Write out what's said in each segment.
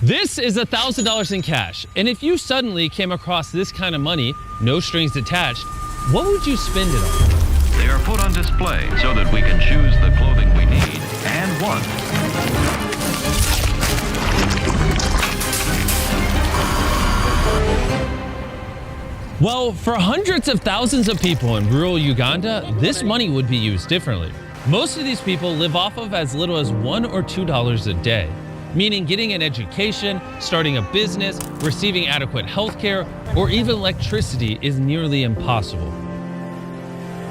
This is $1,000 in cash, and if you suddenly came across this kind of money, no strings attached, what would you spend it on? They are put on display so that we can choose the clothing we need and want. Well, for hundreds of thousands of people in rural Uganda, this money would be used differently. Most of these people live off of as little as $1 or $2 a day, meaning getting an education, starting a business, receiving adequate health care, or even electricity is nearly impossible.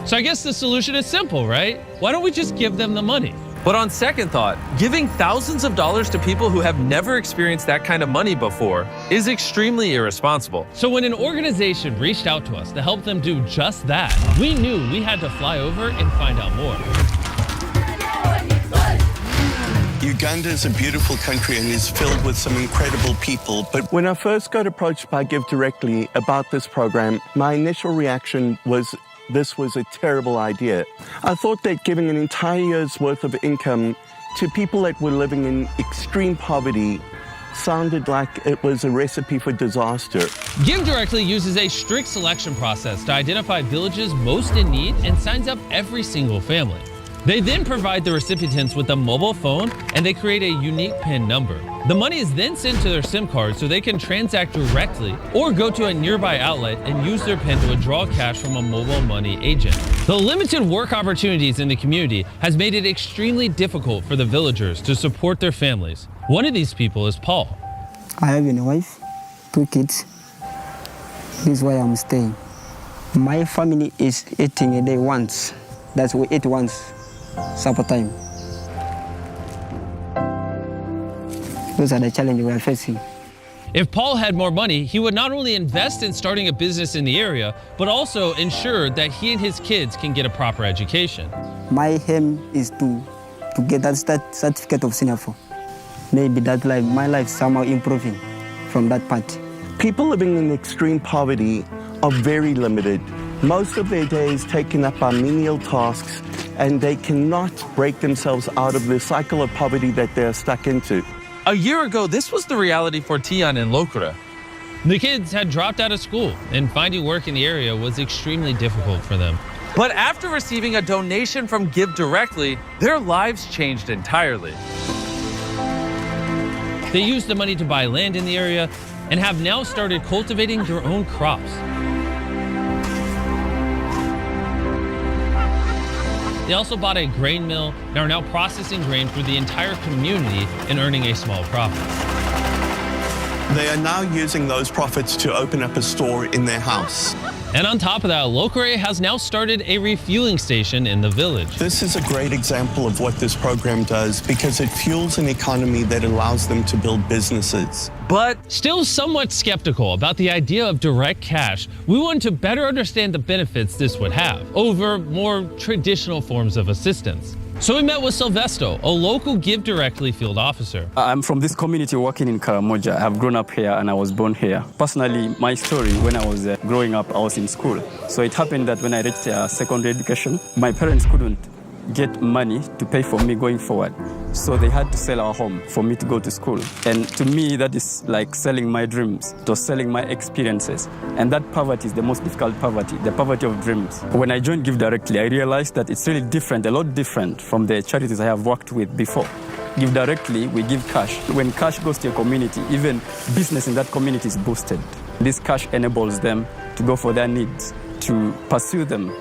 So I guess the solution is simple, right? Why don't we just give them the money? But on second thought, giving thousands of dollars to people who have never experienced that kind of money before is extremely irresponsible. So when an organization reached out to us to help them do just that, we knew we had to fly over and find out more. Uganda is a beautiful country and is filled with some incredible people. But when I first got approached by Give Directly about this program, my initial reaction was this was a terrible idea. I thought that giving an entire year's worth of income to people that were living in extreme poverty sounded like it was a recipe for disaster. Give Directly uses a strict selection process to identify villages most in need and signs up every single family. They then provide the recipients with a mobile phone and they create a unique PIN number. The money is then sent to their SIM card so they can transact directly or go to a nearby outlet and use their PIN to withdraw cash from a mobile money agent. The limited work opportunities in the community has made it extremely difficult for the villagers to support their families. One of these people is Paul. I have a wife, 2 kids. This is why I'm staying. My family is eating a day once. That's we eat once. Supper time. Those are the challenges we are facing. If Paul had more money, he would not only invest in starting a business in the area, but also ensure that he and his kids can get a proper education. My aim is to get that certificate of senior 4. Maybe that life, my life somehow improving from that part. People living in extreme poverty are very limited. Most of their day is taken up by menial tasks, and they cannot break themselves out of the cycle of poverty that they're stuck into. A year ago, this was the reality for Tian and Lokura. The kids had dropped out of school, and finding work in the area was extremely difficult for them. But after receiving a donation from Give Directly, their lives changed entirely. They used the money to buy land in the area and have now started cultivating their own crops. They also bought a grain mill and are now processing grain for the entire community and earning a small profit. They are now using those profits to open up a store in their house. And on top of that, Lokore has now started a refueling station in the village. This is a great example of what this program does because it fuels an economy that allows them to build businesses. But still somewhat skeptical about the idea of direct cash, we wanted to better understand the benefits this would have over more traditional forms of assistance. So we met with Silvesto, a local Give Directly field officer. I'm from this community working in Karamoja. I've grown up here and I was born here. Personally, my story, when I was growing up, I was in school. So it happened that when I reached secondary education, my parents couldn't get money to pay for me going forward. So they had to sell our home for me to go to school. And to me, that is like selling my dreams, to selling my experiences. And that poverty is the most difficult poverty, the poverty of dreams. When I joined Give Directly, I realized that it's really different, a lot different from the charities I have worked with before. Give Directly, we give cash. When cash goes to your community, even business in that community is boosted. This cash enables them to go for their needs, to pursue them.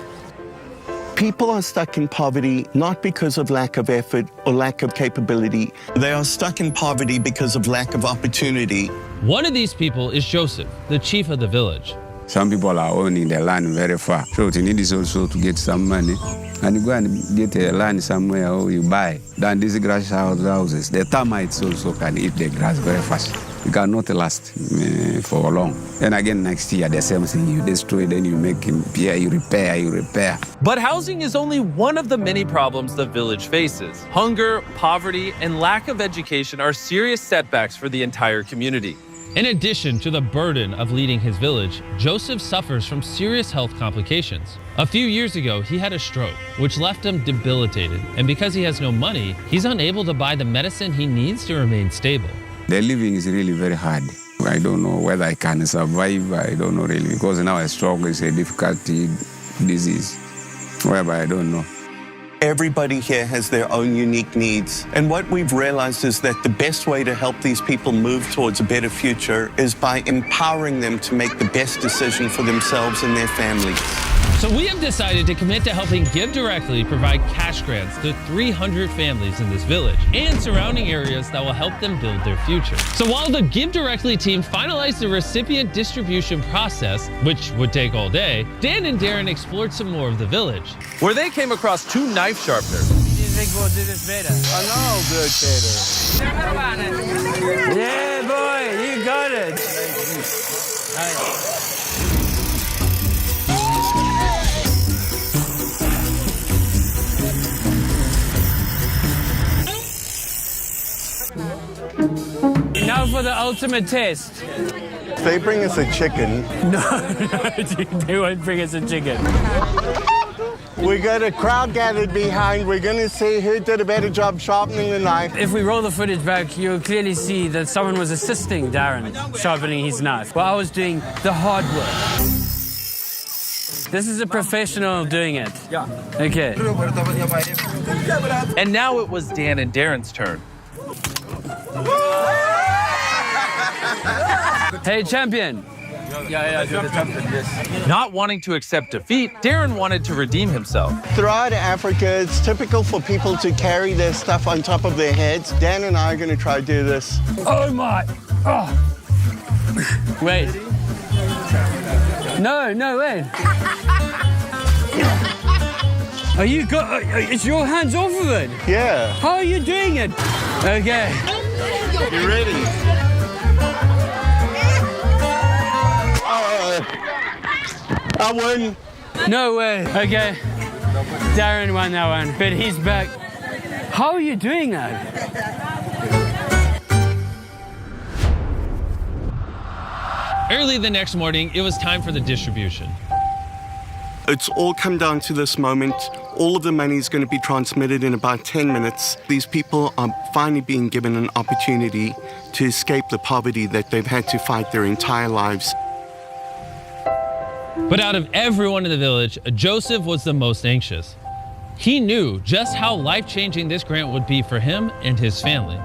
People are stuck in poverty not because of lack of effort or lack of capability. They are stuck in poverty because of lack of opportunity. One of these people is Joseph, the chief of the village. Some people are owning their land very far. So what you need is also to get some money. And you go and get a land somewhere or you buy. Then these grass houses, the termites also can eat the grass very fast. You cannot last for long. And again, next year, the same thing. You destroy, then you make him repair, you repair. But housing is only one of the many problems the village faces. Hunger, poverty, and lack of education are serious setbacks for the entire community. In addition to the burden of leading his village, Joseph suffers from serious health complications. A few years ago, he had a stroke, which left him debilitated. And because he has no money, he's unable to buy the medicine he needs to remain stable. The living is really very hard. I don't know whether I can survive. I don't know really, because now a stroke is a difficult disease, whereby I don't know. Everybody here has their own unique needs. And what we've realized is that the best way to help these people move towards a better future is by empowering them to make the best decision for themselves and their families. So we have decided to commit to helping Give Directly provide cash grants to 300 families in this village and surrounding areas that will help them build their future. So while the Give Directly team finalized the recipient distribution process, which would take all day, Dan and Darren explored some more of the village, where they came across 2 knife sharpeners. You think we'll do this better? I know, good better. Yeah, boy, you got it. Now for the ultimate test. They bring us a chicken. No, they won't bring us a chicken. We got a crowd gathered behind. We're going to see who did a better job sharpening the knife. If we roll the footage back, you'll clearly see that someone was assisting Darren sharpening his knife while I was doing the hard work. This is a professional doing it. Yeah. Okay. And now it was Dan and Darren's turn. Hey, champion. Not wanting to accept defeat, Darren wanted to redeem himself. Throughout Africa, it's typical for people to carry their stuff on top of their heads. Dan and I are going to try to do this. Oh, my. Oh. Wait. No, wait. Are you it's your hands off of it? Yeah. How are you doing it? Okay. You ready? I won. No way. Okay. Darren won that one, but he's back. How are you doing that? Early the next morning, it was time for the distribution. It's all come down to this moment. All of the money is going to be transmitted in about 10 minutes. These people are finally being given an opportunity to escape the poverty that they've had to fight their entire lives. But out of everyone in the village, Joseph was the most anxious. He knew just how life-changing this grant would be for him and his family.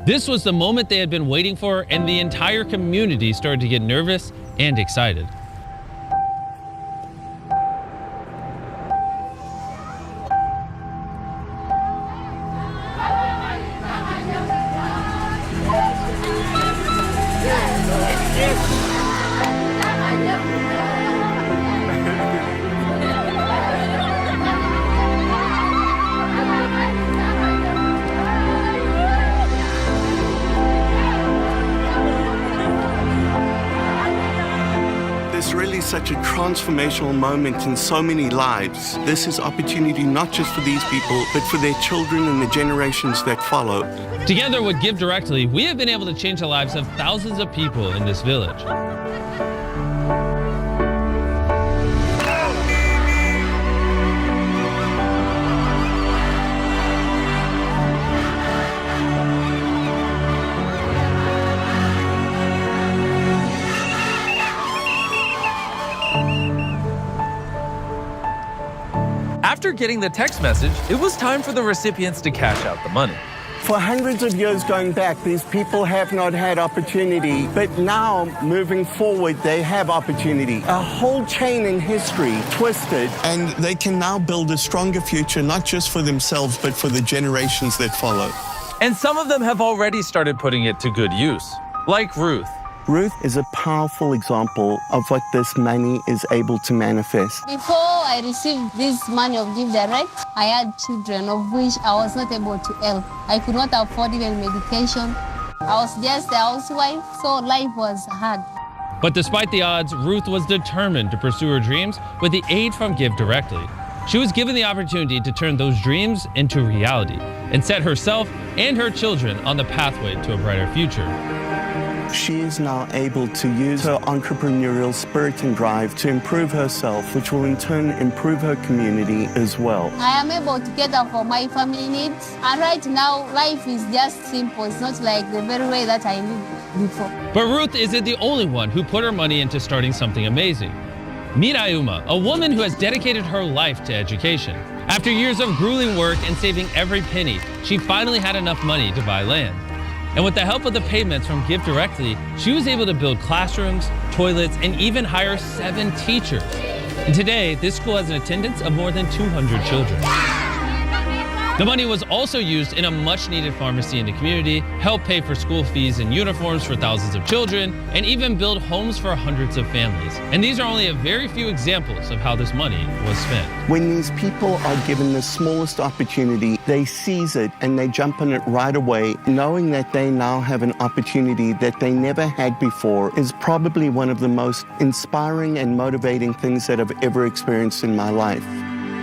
This was the moment they had been waiting for, and the entire community started to get nervous and excited. It's really such a transformational moment in so many lives. This is opportunity not just for these people, but for their children and the generations that follow. Together with Give Directly, we have been able to change the lives of thousands of people in this village. After getting the text message, it was time for the recipients to cash out the money. For hundreds of years going back, these people have not had opportunity, but now, moving forward, they have opportunity. A whole chain in history twisted, and they can now build a stronger future, not just for themselves, but for the generations that follow. And some of them have already started putting it to good use, like Ruth. Ruth is a powerful example of what this money is able to manifest. Before I received this money of Give Direct, I had children of which I was not able to help. I could not afford even medication. I was just a housewife, so life was hard. But despite the odds, Ruth was determined to pursue her dreams with the aid from Give Directly. She was given the opportunity to turn those dreams into reality and set herself and her children on the pathway to a brighter future. she is now able to use her entrepreneurial spirit and drive to improve herself, which will in turn improve her community as well. I am able to cater for my family needs. And right now, life is just simple. It's not like the very way that I lived before. But Ruth isn't the only one who put her money into starting something amazing. Meet Ayuma, a woman who has dedicated her life to education. After years of grueling work and saving every penny, she finally had enough money to buy land. And with the help of the payments from Give Directly, she was able to build classrooms, toilets, and even hire 7 teachers. And today, this school has an attendance of more than 200 children. The money was also used in a much-needed pharmacy in the community, help pay for school fees and uniforms for thousands of children, and even build homes for hundreds of families. And these are only a very few examples of how this money was spent. When these people are given the smallest opportunity, they seize it and they jump on it right away, knowing that they now have an opportunity that they never had before is probably one of the most inspiring and motivating things that I've ever experienced in my life.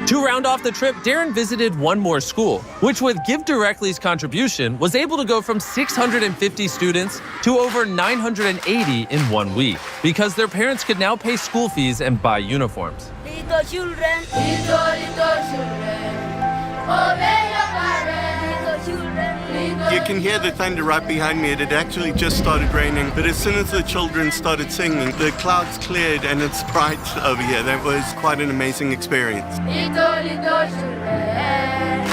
To round off the trip, Darren visited one more school, which with Give Directly's contribution was able to go from 650 students to over 980 in 1 week, because their parents could now pay school fees and buy uniforms. Little children, little children, obey your parents, little children. You can hear the thunder right behind me. It had actually just started raining, but as soon as the children started singing, the clouds cleared and it's bright over here. That was quite an amazing experience. Little children,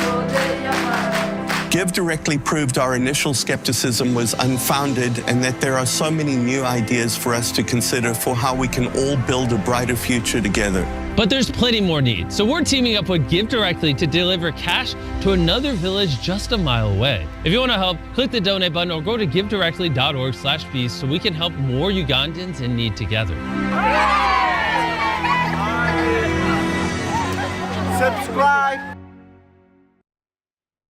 obey your parents. Give Directly proved our initial skepticism was unfounded and that there are so many new ideas for us to consider for how we can all build a brighter future together. But there's plenty more need, so we're teaming up with Give Directly to deliver cash to another village just a mile away. If you want to help, click the donate button or go to givedirectly.org/peace so we can help more Ugandans in need together. Subscribe.